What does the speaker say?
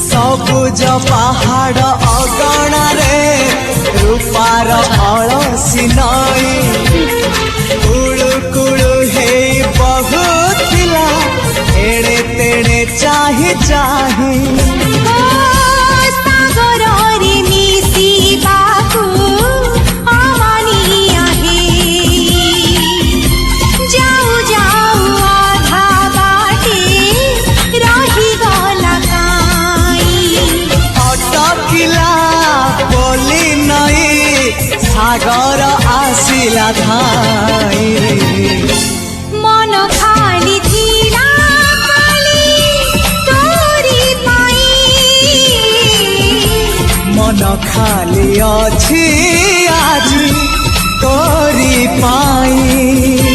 सबुज पहाड़ अगणारे रूपार अलसी नई कुळु कुळु हे बहुथिला एड़े तेड़े चाही चाही सागर आसिला धाई मन खाली थिला खाली तोरी पाई मन खाली अछि आज तोरी पाई।